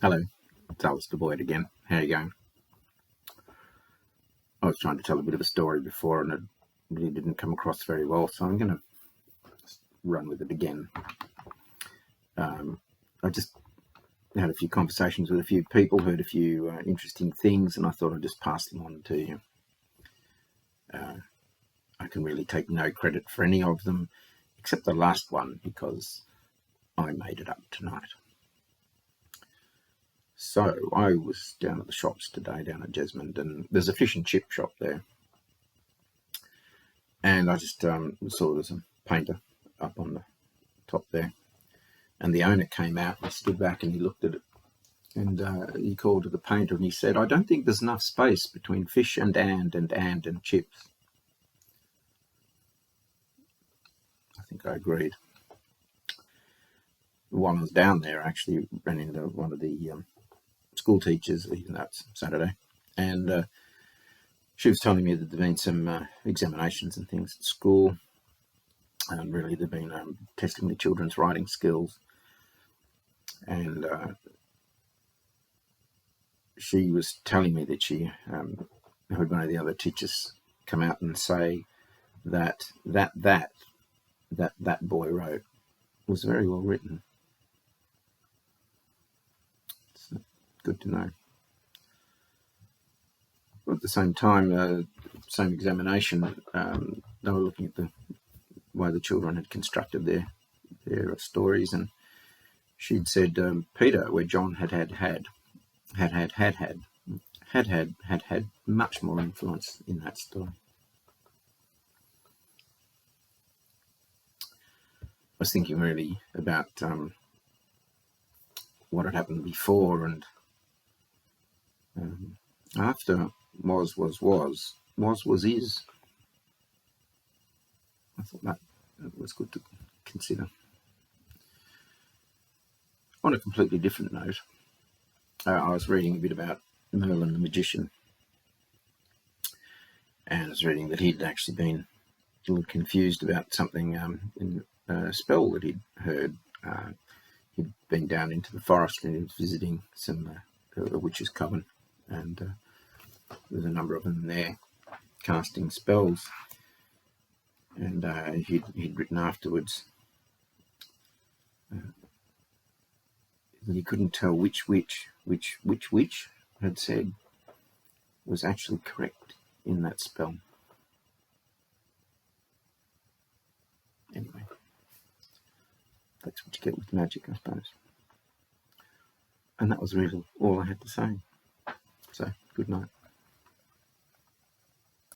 Hello, it's Alistair Boyd again. How are you going? I was trying to tell a bit of a story before and it really didn't come across very well, so I'm going to run with it again. I just had a few conversations with a few people, heard a few interesting things, and I thought I'd just pass them on to you. I can really take no credit for any of them, except the last one, because I made it up tonight. So I was down at the shops today, down at Jesmond, and there's a fish and chip shop there. And I just saw there's a painter up on the top there. And the owner came out and stood back and he looked at it. And he called to the painter and he said, "I don't think there's enough space between fish and chips." I think I agreed. While I was down there, I actually ran into one of the school teachers, even though it's Saturday, and she was telling me that there'd been some examinations and things at school, and really they've been testing the children's writing skills, and she was telling me that she heard one of the other teachers come out and say that boy wrote was very well written. It's good to know. But at the same time, same examination, they were looking at the way the children had constructed their stories, and she'd said, Peter, where John had much more influence in that story. I was thinking really about what had happened before and after was is. I thought that was good to consider. On a completely different note, I was reading a bit about Merlin the magician, and I was reading that he'd actually been a little confused about something in a spell that he'd heard. He'd been down into the forest and he was visiting a witch's coven, and there's a number of them there casting spells, and he'd written afterwards that he couldn't tell which witch had said was actually correct in that spell. Anyway, that's what you get with magic, I suppose. And that was really all I had to say. So, good night.